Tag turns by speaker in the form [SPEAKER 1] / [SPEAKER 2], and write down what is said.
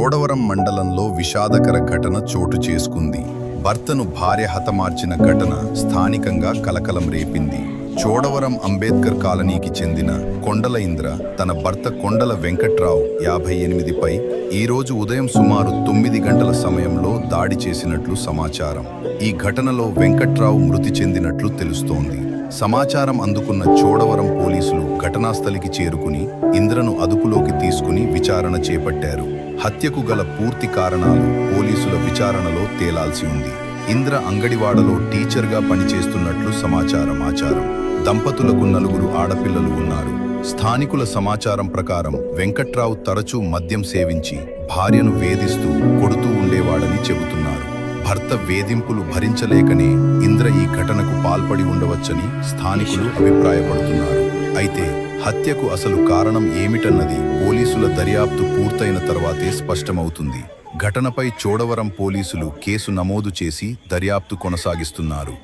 [SPEAKER 1] చోడవరం మండలంలో విషాదకర ఘటన చోటు చేసుకుంది. భర్తను భార్య హతమార్చిన ఘటన స్థానికంగా కలకలం రేపింది. చోడవరం అంబేద్కర్ కాలనీకి చెందిన కొండల ఇంద్ర తన భర్త కొండల వెంకట్రావు 58పై ఈరోజు ఉదయం సుమారు 9 గంటల సమయంలో దాడి చేసినట్లు సమాచారం. ఈ ఘటనలో వెంకట్రావు మృతి చెందినట్లు తెలుస్తోంది. సమాచారం అందుకున్న చోడవరం పోలీసులు ఘటనాస్థలికి చేరుకుని ఇంద్రను అదుపులోకి తీసుకుని విచారణ చేపట్టారు. హత్యకు గల పూర్తి కారణాలు పోలీసుల విచారణలో తేలాల్సి ఉంది. ఇంద్ర అంగడివాడలో టీచర్గా పనిచేస్తున్నట్లు సమాచారం. దంపతులకు 4 ఆడపిల్లలు ఉన్నారు. స్థానికుల సమాచారం ప్రకారం వెంకట్రావు తరచూ మద్యం సేవించి భార్యను వేధిస్తూ కొడుతూ ఉండేవాడని చెబుతున్నారు. భర్త వేధింపులు భరించలేకనే ఇంద్ర ఈ ఘటనకు పాల్పడి ఉండవచ్చని స్థానికులు అభిప్రాయపడుతున్నారు. అయితే హత్యకు అసలు కారణం ఏమిటన్నది పోలీసుల దర్యాప్తు పూర్తయిన తర్వాతే స్పష్టమవుతుంది. ఘటనపై చోడవరం పోలీసులు కేసు నమోదు చేసి దర్యాప్తు కొనసాగిస్తున్నారు.